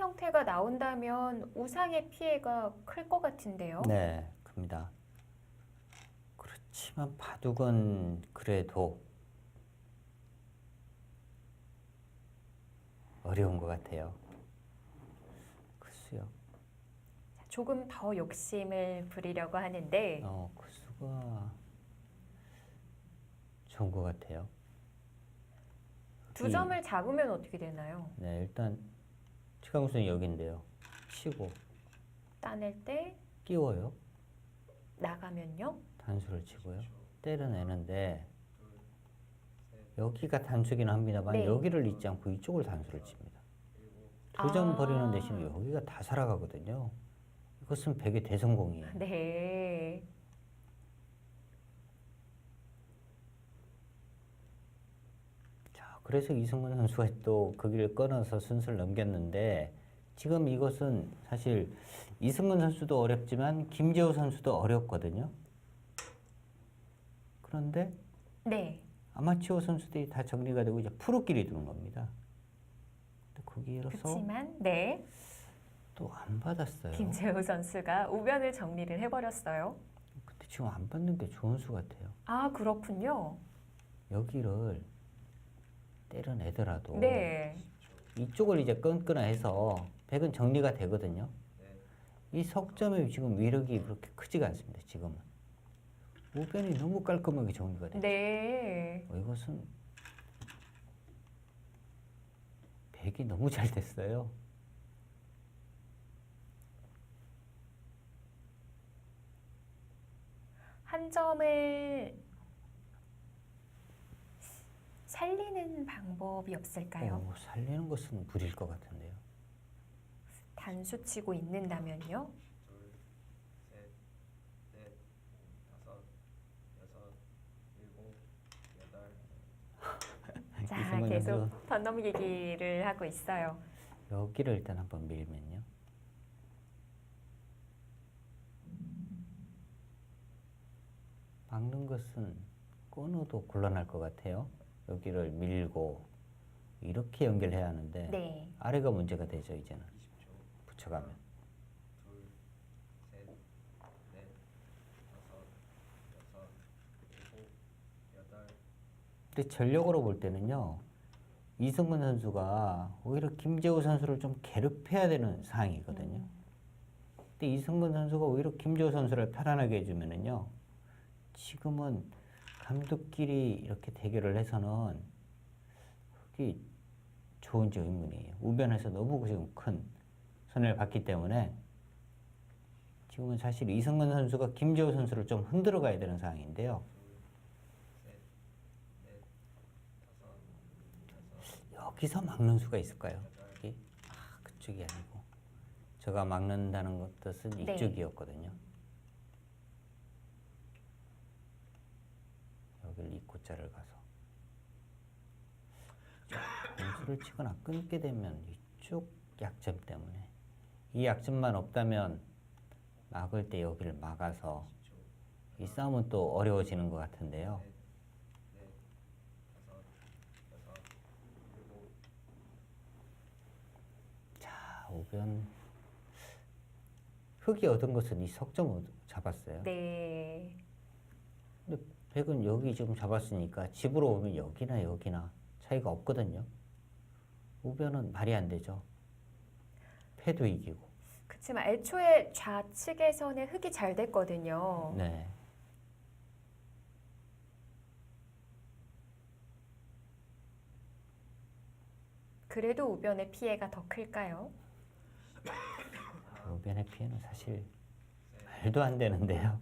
형태가 나온다면 우상의 피해가 클 것 같은데요. 네, 큽니다. 그렇지만 바둑은 그래도 어려운 것 같아요. 글쎄요. 조금 더 욕심을 부리려고 하는데 그 수가 좋은 것 같아요. 두 점을 잡으면 어떻게 되나요? 네, 일단 최강수는 여기인데요. 치고 따낼 때 끼워요. 나가면요? 단수를 치고요. 때려내는데 여기가 단수긴 합니다만 네. 여기를 잊지 않고 이쪽을 단수를 칩니다. 두 점 아. 버리는 대신에 여기가 다 살아가거든요. 이것은 백의 대성공이에요. 네. 자, 그래서 이승문 선수가 또 그 길을 끊어서 순서를 넘겼는데 지금 이것은 사실 이승문 선수도 어렵지만 김재호 선수도 어렵거든요. 그런데 네. 아마추어 선수들이 다 정리가 되고 이제 프로끼리 두는 겁니다. 근데 거기에서 그렇지만 네. 또 안 받았어요. 김재우 선수가 우변을 정리를 해버렸어요. 근데 지금 안 받는 게 좋은 수 같아요. 아, 그렇군요. 여기를 때려내더라도 네. 이쪽을 이제 끊거나 해서 백은 정리가 되거든요. 이 석점의 지금 위력이 그렇게 크지가 않습니다. 지금은. 우변이 너무 깔끔하게 정리가 됐죠. 네. 이것은 백이 너무 잘 됐어요. 한 점을 살리는 방법이 없을까요? 살리는 것은 무리일 것 같은데요. 단수 치고 있는다면요? 둘, 셋, 넷, 다섯, 여섯, 일곱, 여덟. 자, 이승만 계속 선수. 던 넘기기를 하고 있어요. 여기를 일단 한번 밀면요. 막는 것은 끊어도 곤란할 것 같아요. 여기를 밀고 이렇게 연결해야 하는데 네. 아래가 문제가 되죠. 이제는 20초. 붙여가면. 둘, 셋, 넷, 다섯, 여섯, 일곱, 여덟. 근데 전력으로 볼 때는요. 이승문 선수가 오히려 김재호 선수를 좀 괴롭혀야 되는 상황이거든요. 근데 이승문 선수가 오히려 김재호 선수를 편안하게 해주면은요. 지금은 감독끼리 이렇게 대결을 해서는 그게 좋은지 의문이에요. 우변에서 너무 지금 큰 손해를 봤기 때문에 지금은 사실 이승문 선수가 김재호 선수를 좀 흔들어 가야 되는 상황인데요. 셋, 넷, 다섯, 여섯, 여기서 막는 수가 있을까요? 여기? 그쪽이 아니고 제가 막는다는 뜻은 네. 이쪽이었거든요. 여기를 이 고자를 가서 공수를 치거나 끊게 되면 이쪽 약점 때문에 이 약점만 없다면 막을 때 여기를 막아서 이 싸움은 또 어려워지는 것 같은데요. 넷, 다섯, 여섯, 일곱. 자, 우변 흑이 얻은 것은 이 석점 잡았어요. 네. 근데 백은 여기 지금 잡았으니까 집으로 오면 여기나 여기나 차이가 없거든요. 우변은 말이 안 되죠. 패도 이기고. 그렇지만 애초에 좌측에서는 흙이 잘 됐거든요. 네. 그래도 우변의 피해가 더 클까요? 우변의 피해는 사실 말도 안 되는데요.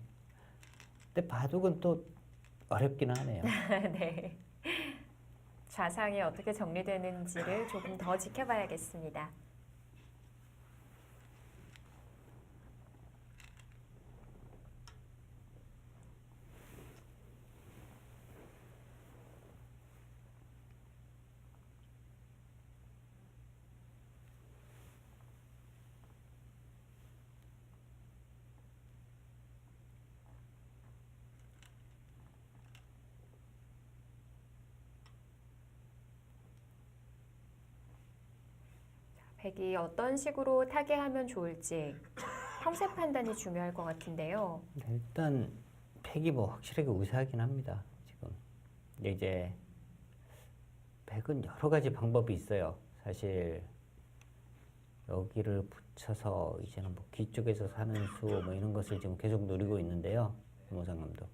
근데 바둑은 또 어렵기는 하네요. 네. 좌상이 어떻게 정리되는지를 조금 더 지켜봐야겠습니다. 백이 어떤 식으로 타개하면 좋을지 형세 판단이 중요할 것 같은데요. 일단 백이 뭐 확실하게 우세하긴 합니다. 지금. 근데 이제 백은 여러 가지 방법이 있어요. 사실 여기를 붙여서 이제는 뭐 귀 쪽에서 사는 수 뭐 이런 것을 지금 계속 노리고 있는데요. 모상감도.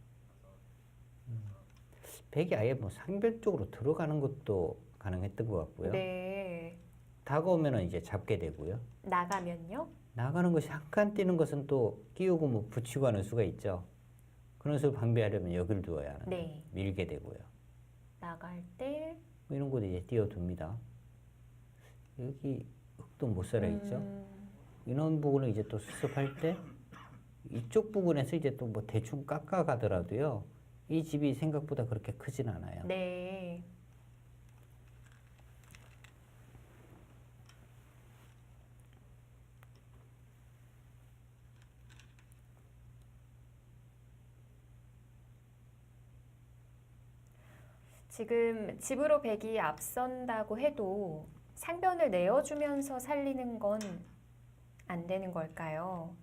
백이 아예 뭐 상변 쪽으로 들어가는 것도 가능했던 것 같고요. 네. 다가오면은 이제 잡게 되고요. 나가면요? 나가는 것이 잠깐 뛰는 것은 또 끼우고 뭐 붙이고 하는 수가 있죠. 그런 수를 방비하려면 여기를 두어야 하는데 네. 밀게 되고요. 나갈 때 뭐 이런 곳에 이제 띄워둡니다. 여기 흙도 못 살아 있죠. 이런 부분을 이제 또 수습할 때 이쪽 부분에서 이제 또 뭐 대충 깎아 가더라도요. 이 집이 생각보다 그렇게 크진 않아요. 네. 지금 집으로 백이 앞선다고 해도 상변을 내어주면서 살리는 건 안 되는 걸까요?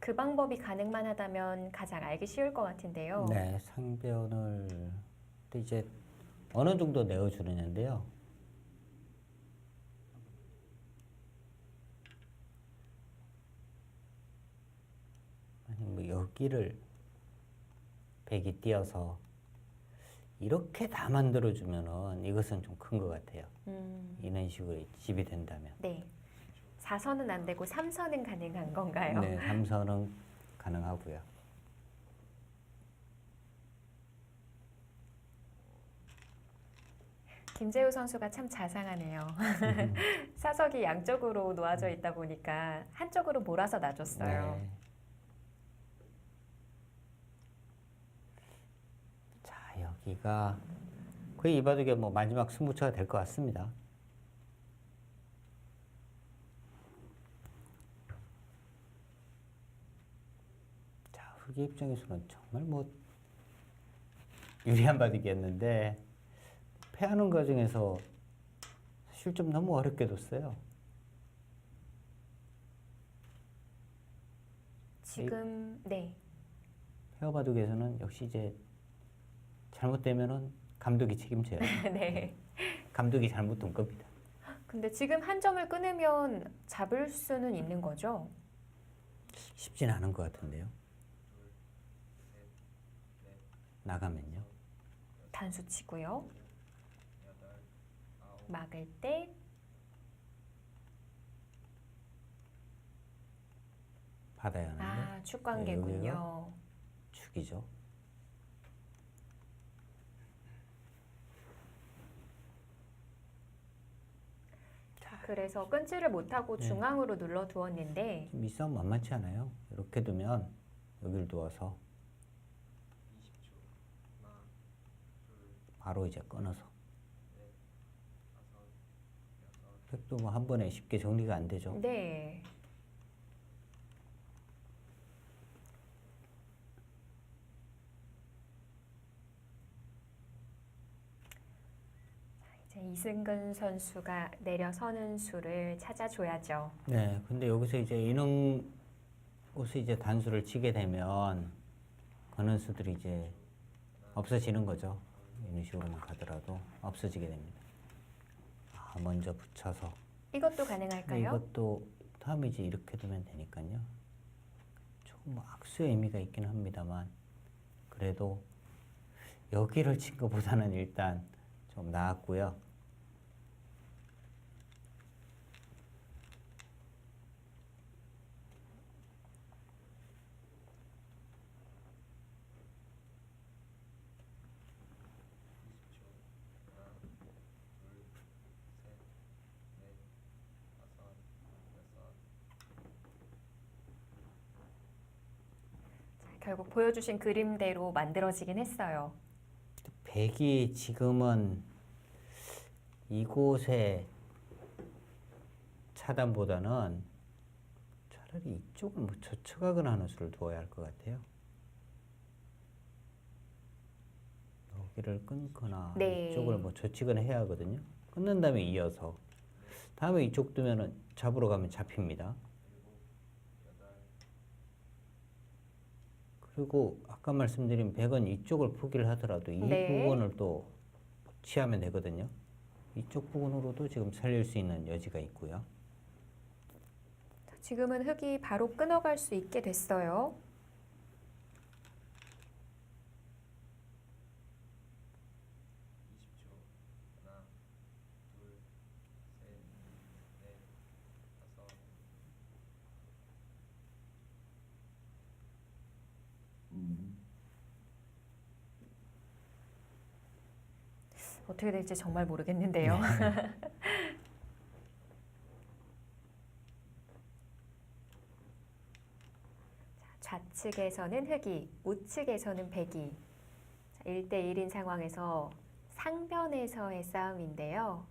그 방법이 가능만 하다면 가장 알기 쉬울 것 같은데요. 네, 상변을 또 이제 어느 정도 내어주느냐인데요. 아니 뭐 여기를 백이 띄어서 이렇게 다 만들어주면은 이것은 좀 큰 것 같아요. 이런 식으로 집이 된다면. 네. 4선은 안 되고 3선은 가능한 건가요? 네, 3선은 가능하고요. 김재우 선수가 참 자상하네요. 사석이 양쪽으로 놓아져 있다 보니까 한쪽으로 몰아서 놔줬어요. 네. 자, 여기가 거의 이 바둑의 뭐 마지막 승부처가 될 것 같습니다. 자, 흑의 입장에서는 정말 뭐 유리한 바둑이었는데 패하는 과정에서 사실 좀 너무 어렵게 뒀어요. 지금 네. 페어 바둑에서는 역시 이제 잘못되면은 감독이 책임져요. 네. 감독이 잘못 둔 겁니다. 근데 지금 한 점을 끊으면 잡을 수는 있는 거죠? 쉽진 않은 것 같은데요. 나가면요. 단수 치고요. 막을 때 받아야 하는데 아, 축관계군요. 축이죠. 그래서 끊지를 못하고 네. 중앙으로 눌러 두었는데 이 싸움 만만치 않아요. 이렇게 두면 여기를 두어서 20초. 하나, 둘, 바로 이제 끊어서 넷, 다섯, 여섯. 팩도 뭐 한 번에 쉽게 정리가 안 되죠. 네. 이제 이승근 선수가 내려서는 수를 찾아줘야죠. 네, 근데 여기서 이제 이런 곳에 이제 단수를 치게 되면 거는 수들이 이제 없어지는 거죠. 이런 식으로만 가더라도 없어지게 됩니다. 아, 먼저 붙여서 이것도 근데 가능할까요? 이것도 다음에 이제 이렇게 두면 되니까요. 조금 뭐 악수의 의미가 있긴 합니다만 그래도 여기를 친 것보다는 일단 좀 나았고요. 결국 보여주신 그림대로 만들어지긴 했어요. 백이 지금은 이곳에 차단보다는 차라리 이쪽을 뭐 젖혀가거나 하는 수를 두어야 할 것 같아요. 여기를 끊거나 네. 이쪽을 뭐 젖히거나 해야 하거든요. 끊는 다음에 이어서 다음에 이쪽 두면은 잡으러 가면 잡힙니다. 그리고 아까 말씀드린 100은 이쪽을 포기를 하더라도 이 네. 부분을 또 취하면 되거든요. 이쪽 부분으로도 지금 살릴 수 있는 여지가 있고요. 자, 지금은 흙이 바로 끊어갈 수 있게 됐어요. 20초. 하나, 둘, 셋, 넷, 다섯. 어떻게 될지 정말 모르겠는데요. 자, 좌측에서는 흙이, 우측에서는 백이. 1대1인 상황에서 상변에서의 싸움인데요.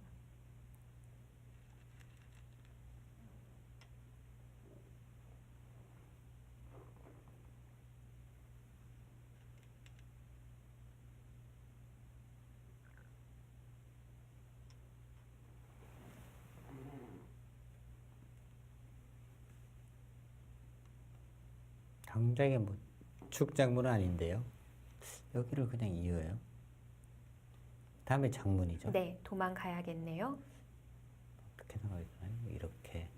당장에 뭐 축장문은 아닌데요. 여기를 그냥 이어요. 다음에 장문이죠. 네, 도망가야겠네요. 어떻게 생각이 드나요? 이렇게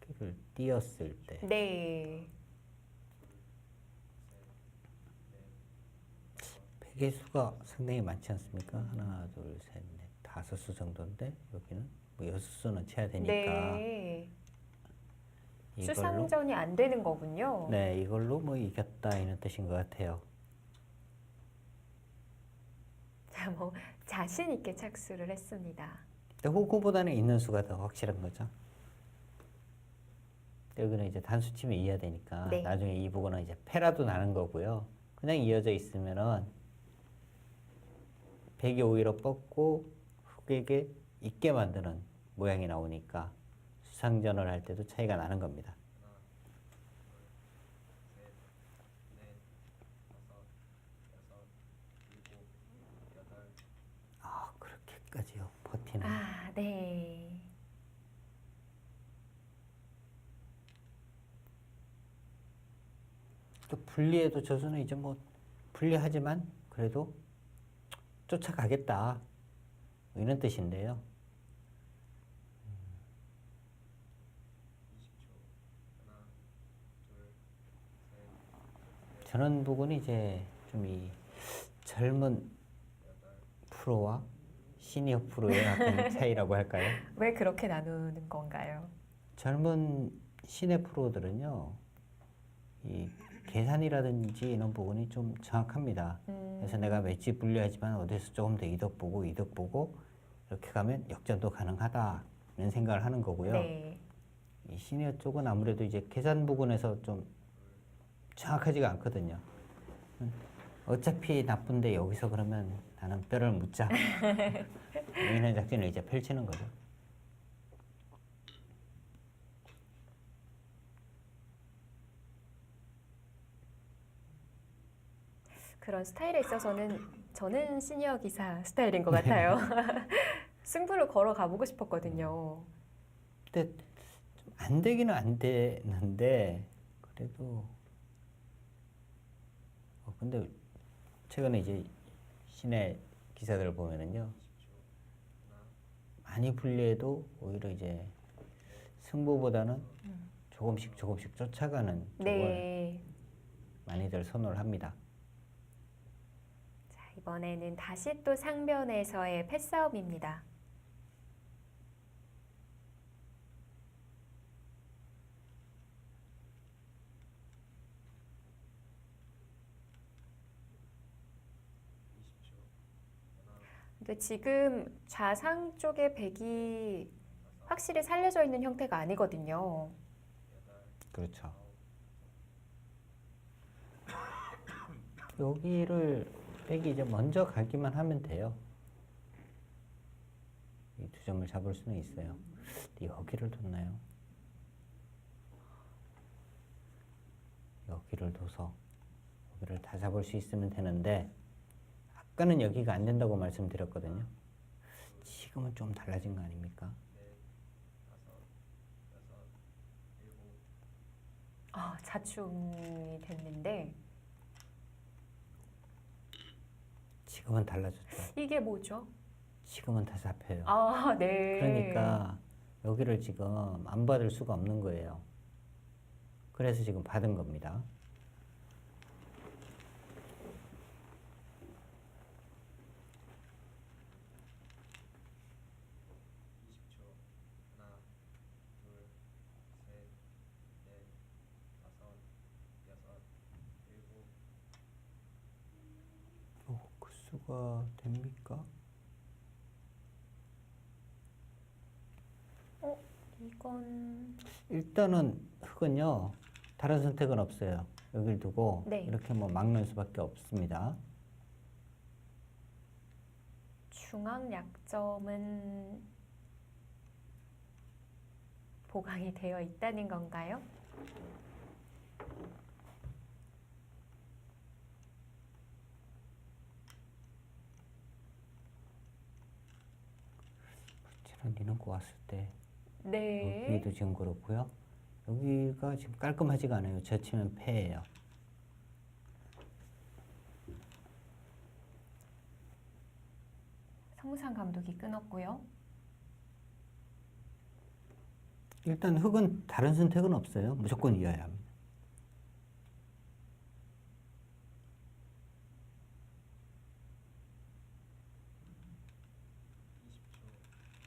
여기를 띄었을 때 네. 백의 수가 상당히 많지 않습니까? 하나, 둘, 셋, 넷, 다섯 수 정도인데 여기는 뭐 여섯 수는 쳐야 되니까 네. 이걸로 수상전이 안 되는 거군요. 네, 이걸로 뭐 이겼다 이런 뜻인 것 같아요. 자, 뭐 자신 있게 착수를 했습니다. 근데 호구보다는 있는 수가 더 확실한 거죠. 여기는 이제 단수 치면 이어야 되니까 네. 나중에 이 부분은 이제 패라도 나는 거고요. 그냥 이어져 있으면은 백이 오히려 뻗고 흑에게 있게 만드는 모양이 나오니까 수상전을 할 때도 차이가 나는 겁니다. 하나, 둘, 셋, 넷, 다섯, 여섯, 일곱, 여덟. 아, 그렇게까지요. 버티는. 아, 네. 또 불리해도 저수는 이제 뭐 불리하지만 그래도 쫓아가겠다 뭐 이런 뜻인데요. 20초. 하나, 둘, 셋, 저런 부분이 이제 좀 이 젊은 여덟. 프로와 시니어 프로의 어떤 차이라고 할까요? 왜 그렇게 나누는 건가요? 젊은 시내 프로들은요, 이 계산이라든지 이런 부분이 좀 정확합니다. 그래서 내가 맷집 불리하지만 어디서 조금 더 이득 보고 이렇게 가면 역전도 가능하다 이런 생각을 하는 거고요. 네. 이 시니어 쪽은 아무래도 이제 계산 부분에서 좀 정확하지가 않거든요. 어차피 나쁜데 여기서 그러면 나는 뼈를 묻자 이런 작전을 이제 펼치는 거죠. 그런 스타일에 있어서는 저는 시니어 기사 스타일인 것 같아요. 승부를 걸어 가보고 싶었거든요. 근데 좀 안 되기는 안 되는데 그래도 근데 최근에 이제 시내 기사들을 보면은요 많이 불리해도 오히려 이제 승부보다는 조금씩 쫓아가는 쪽을 네. 많이들 선호를 합니다. 자, 이번에는 다시 또 상변에서의 패싸움입니다. 근데 지금 좌상 쪽에 백이 확실히 살려져 있는 형태가 아니거든요. 그렇죠. 여기를 백이 이제 먼저 가기만 하면 돼요. 이 두 점을 잡을 수는 있어요. 근데 여기를 뒀나요? 여기를 둬서 여기를 다 잡을 수 있으면 되는데 아까는 여기가 안 된다고 말씀드렸거든요. 지금은 좀 달라진 거 아닙니까? 넷, 다섯, 여섯, 일곱, 자충이 됐는데 지금은 달라졌죠. 이게 뭐죠? 지금은 다 잡혀요. 네. 그러니까 여기를 지금 안 받을 수가 없는 거예요. 그래서 지금 받은 겁니다. 20초. 하나, 둘, 셋, 넷, 다섯, 여섯, 일곱, 그 수가 됩니까? 이건 일단은 흙은요, 다른 선택은 없어요. 여길 두고 네. 이렇게 뭐 막는 수밖에 없습니다. 중앙 약점은 보강이 되어 있다는 건가요? 저는 이놓고 왔을 때 네. 여기도 지금 그렇고요. 여기가 지금 깔끔하지가 않아요. 젖히면 패예요. 성무상 감독이 끊었고요. 일단 흙은 다른 선택은 없어요. 무조건 이어야 합니다.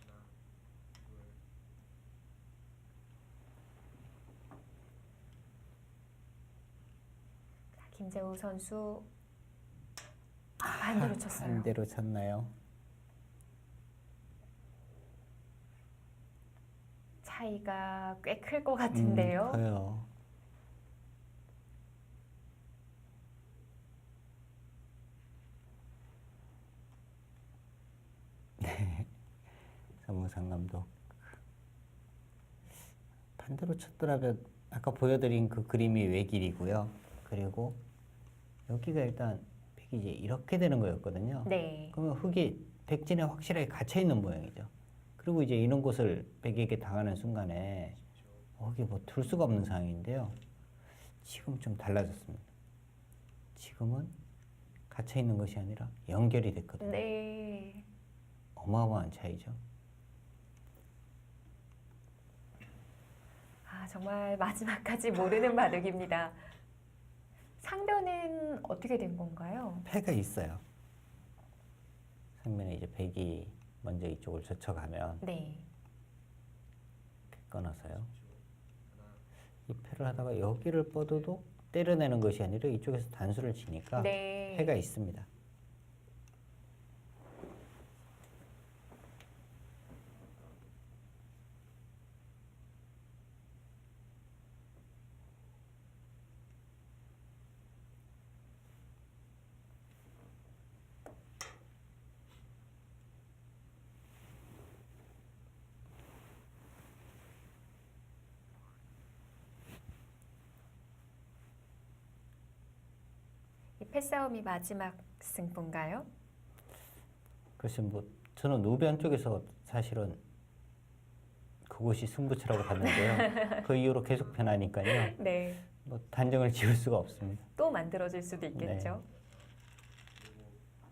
하나, 둘, 김재우 선수 반대로 쳤어요. 반대로 쳤나요? 차이가 꽤 클 것 같은데요. 커요. 네. 사무상 감독. 반대로 쳤더라면 아까 보여드린 그 그림이 외길이고요. 그리고 여기가 일단 백이 이제 이렇게 되는 거였거든요. 네. 그러면 흙이 백진에 확실하게 갇혀 있는 모양이죠. 그리고 이제 이런 곳을 백에게 당하는 순간에 흙이 뭐 둘 수가 없는 상황인데요. 지금 좀 달라졌습니다. 지금은 갇혀 있는 것이 아니라 연결이 됐거든요. 네. 어마어마한 차이죠. 정말 마지막까지 모르는 바둑입니다. 상대는 어떻게 된 건가요? 패가 있어요. 상면에 이제 백이 먼저 이쪽을 젖혀가면 네. 끊어서요. 하나, 이 패를 하다가 여기를 뻗어도 때려내는 것이 아니라 이쪽에서 단수를 치니까 네. 패가 있습니다. 이 패싸움이 마지막 승부인가요? 그래서 뭐 저는 노변 쪽에서 사실은 그곳이 승부처라고 봤는데요. 그 이후로 계속 변하니까요. 네. 뭐 단정을 지을 수가 없습니다. 또 만들어질 수도 있겠죠. 일곱,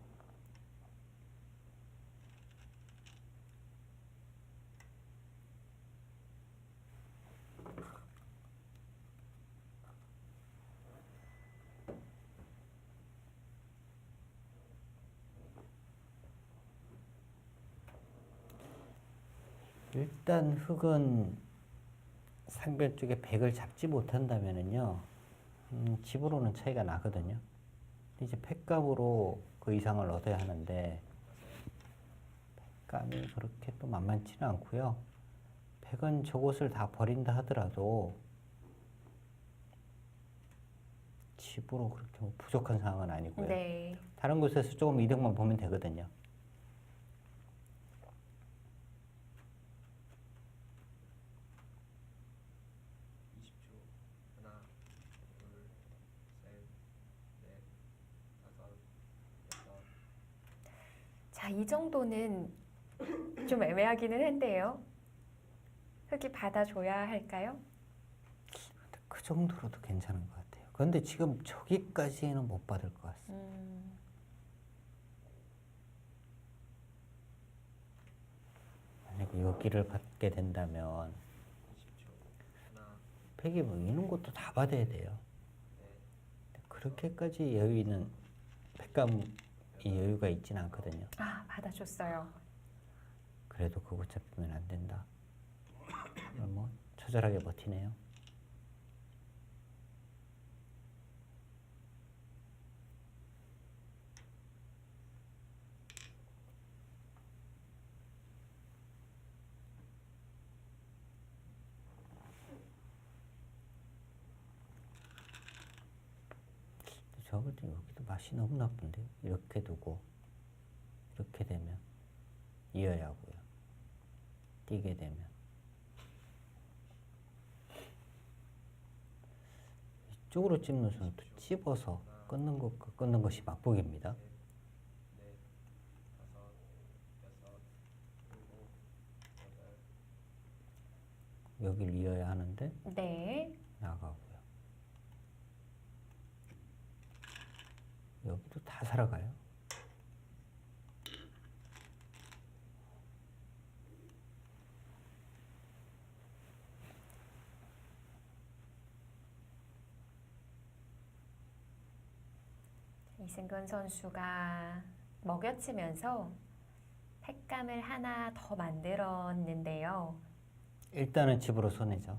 일단 흙은 상변 쪽에 백을 잡지 못한다면은요, 집으로는 차이가 나거든요. 근데 이제 팩감으로 그 이상을 얻어야 하는데 팩감이 그렇게 또 만만치는 않고요. 백은 저곳을 다 버린다 하더라도 집으로 그렇게 뭐 부족한 상황은 아니고요. 네. 다른 곳에서 조금 이득만 보면 되거든요. 20초. 하나, 둘, 셋, 넷, 다섯, 여섯, 이 정도는 좀 애매하기는 한데요. 흙이 받아줘야 할까요? 그 정도로도 괜찮은 것 같아요. 그런데 지금 저기까지는 못 받을 것 같습니다. 만약에 여기를 받게 된다면 20초. 하나, 팩이 뭐 이런 것도 다 받아야 돼요. 넷, 그렇게까지 여유 있는 팩감이 여유가 있진 않거든요. 받아줬어요. 그래도 그거 잡히면 안 된다. 뭐 처절하게 버티네요. 저것도 여기도 맛이 너무 나쁜데 이렇게 두고 이렇게 되면 이어야 하고요. 뛰게 되면 이쪽으로 찝는 수는 또 찝어서 끊는 것이 맛보기입니다. 넷, 다섯, 여섯, 일곱, 여덟. 여기를 이어야 하는데 네. 나가고요. 여기도 다 살아가요. 이승근 선수가 먹여치면서 팩감을 하나 더 만들었는데요. 일단은 집으로 손해죠.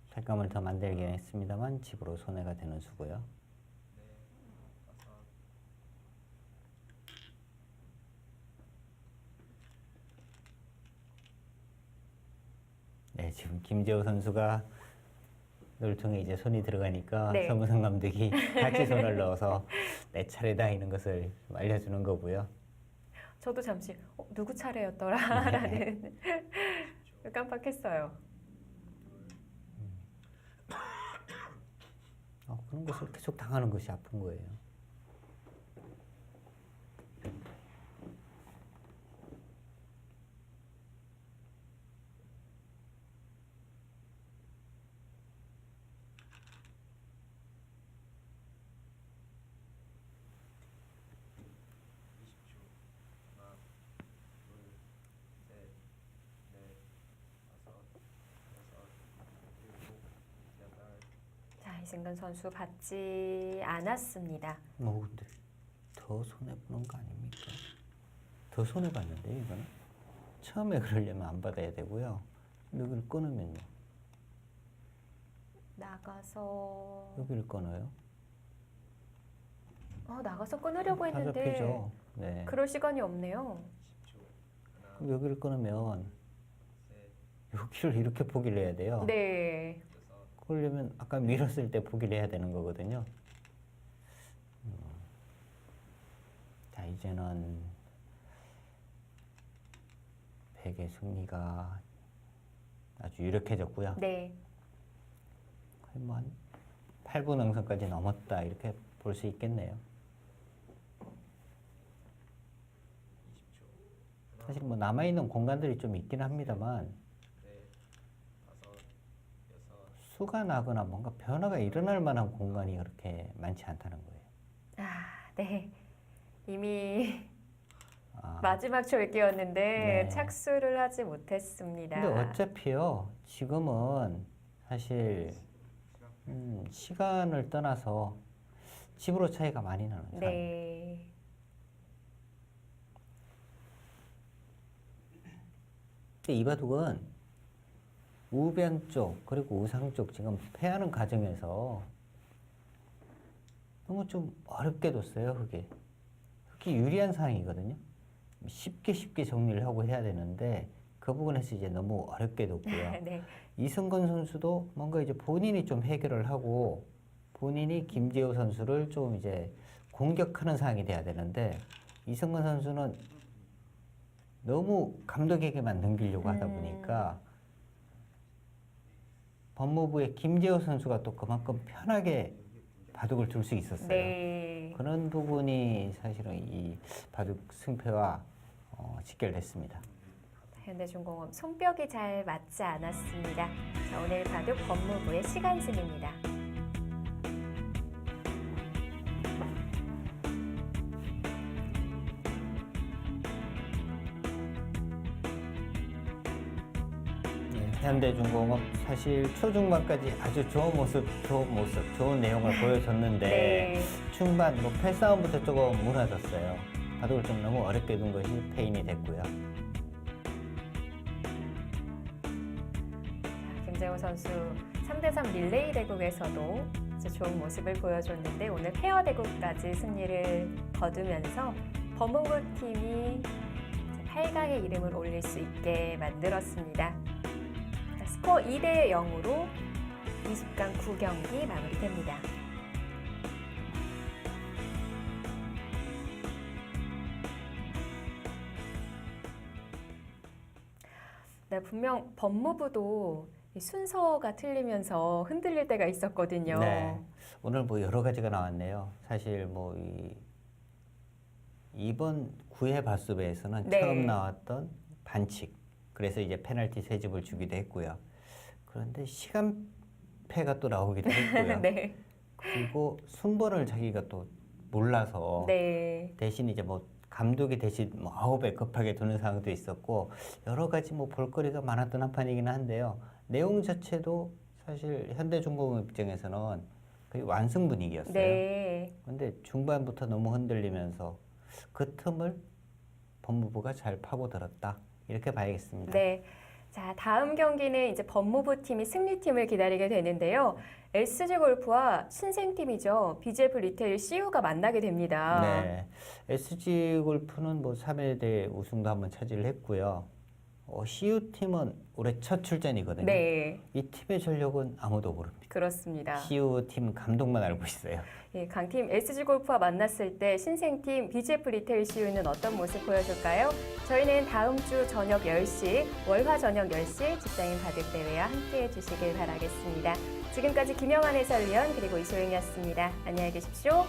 색감을 더 만들긴 했습니다만 집으로 손해가 되는 수고요. 넷, 다섯. 네, 지금 김재호 선수가 놀통에 이제 손이 들어가니까 네. 서문성 감독이 같이 손을 넣어서 내 차례다 이런 것을 좀 알려주는 거고요. 저도 잠시 누구 차례였더라 라는 깜빡했어요. 그런 것을 계속 당하는 것이 아픈 거예요. 하나, 둘, 셋, 넷, 다섯, 여섯, 일곱, 여덟. 자, 이승근 선수 받지 않았습니다. 근데 더 손해 보는 거 아닙니까? 더 손해 봤는데 이거는 처음에 그러려면 안 받아야 되고요. 여기를 끊으면요. 나가서 여기를 끊어요. 나가서 끊으려고 다 했는데 잡히죠. 네. 그럴 시간이 없네요. 10초. 하나, 그럼 여기를 끊으면 셋, 여기를 이렇게 포기를 해야 돼요. 네. 여섯. 그러려면 아까 밀었을 때 포기를 해야 되는 거거든요. 자, 이제는 백의 승리가 아주 유력해졌고요. 네. 거의 뭐한 8분 응선까지 넘었다 이렇게 볼 수 있겠네요. 20초. 사실 뭐 남아있는 공간들이 좀 있긴 합니다만 넷, 다섯, 여섯. 수가 나거나 뭔가 변화가 일어날 만한 공간이 그렇게 많지 않다는 거예요. 네. 이미 아, 마지막 절기였는데 네. 착수를 하지 못했습니다. 근데 어차피요 지금은 사실 시간을 떠나서 집으로 차이가 많이 나는 상황. 네. 근데 이 바둑은 우변 쪽 그리고 우상 쪽 지금 패하는 과정에서 너무 좀 어렵게 뒀어요 흙이. 흙이 유리한 상황이거든요. 쉽게 정리를 하고 해야 되는데 그 부분에서 이제 너무 어렵게 뒀고요. 네. 이승건 선수도 뭔가 이제 본인이 좀 해결을 하고 본인이 김재호 선수를 좀 이제 공격하는 상황이 돼야 되는데 이승건 선수는 너무 감독에게만 넘기려고 하다 보니까 법무부의 김재호 선수가 또 그만큼 편하게 바둑을 둘 수 있었어요. 네. 그런 부분이 사실은 이 바둑 승패와 직결됐습니다. 현대중공업 손뼉이 잘 맞지 않았습니다. 자, 오늘 바둑 법무부의 시간승입니다. 현대중공업 사실 초중반까지 아주 좋은 모습, 좋은 내용을 보여줬는데 네. 중반 패싸움부터 조금 무너졌어요. 바둑을 좀 너무 어렵게 둔 것이 패인이 됐고요. 자, 김재호 선수 3대3 릴레이 대국에서도 이제 좋은 모습을 보여줬는데 오늘 페어 대국까지 승리를 거두면서 법무부 팀이 8강에 이름을 올릴 수 있게 만들었습니다. 자, 스코어 2대 0으로 20강 9경기 마무리됩니다. 네, 분명 법무부도 이 순서가 틀리면서 흔들릴 때가 있었거든요. 네. 오늘 여러 가지가 나왔네요. 사실 이번 9회 바수배에서는 네. 처음 나왔던 반칙. 그래서 이제 페널티 3집을 주기도 했고요. 그런데 시간패가 또 나오기도 했고요. 네. 그리고 순번을 자기가 또 몰라서 네. 대신 이제 감독이 대신 9배 급하게 두는 상황도 있었고 여러 가지 볼거리가 많았던 한 판이긴 한데요. 내용 자체도 사실 현대중공업 입장에서는 거의 완승 분위기였어요. 네. 근데 중반부터 너무 흔들리면서 그 틈을 법무부가 잘 파고들었다. 이렇게 봐야겠습니다. 네. 자, 다음 경기는 이제 법무부 팀이 승리팀을 기다리게 되는데요. SG골프와 신생팀이죠. BJF 리테일 CU가 만나게 됩니다. 네. SG골프는 3회대 우승도 한번 차지를 했고요. CU팀은 올해 첫 출전이거든요. 네, 이 팀의 전력은 아무도 모릅니다. 그렇습니다. CU팀 감독만 알고 있어요. 예, 강팀 SG골프와 만났을 때 신생팀 BJF 리테일 CU는 어떤 모습 보여줄까요? 저희는 다음 주 저녁 10시, 월화 저녁 10시 직장인 바둑대회와 함께해 주시길 바라겠습니다. 지금까지 김영환 해설위원 그리고 이소영이었습니다. 안녕히 계십시오.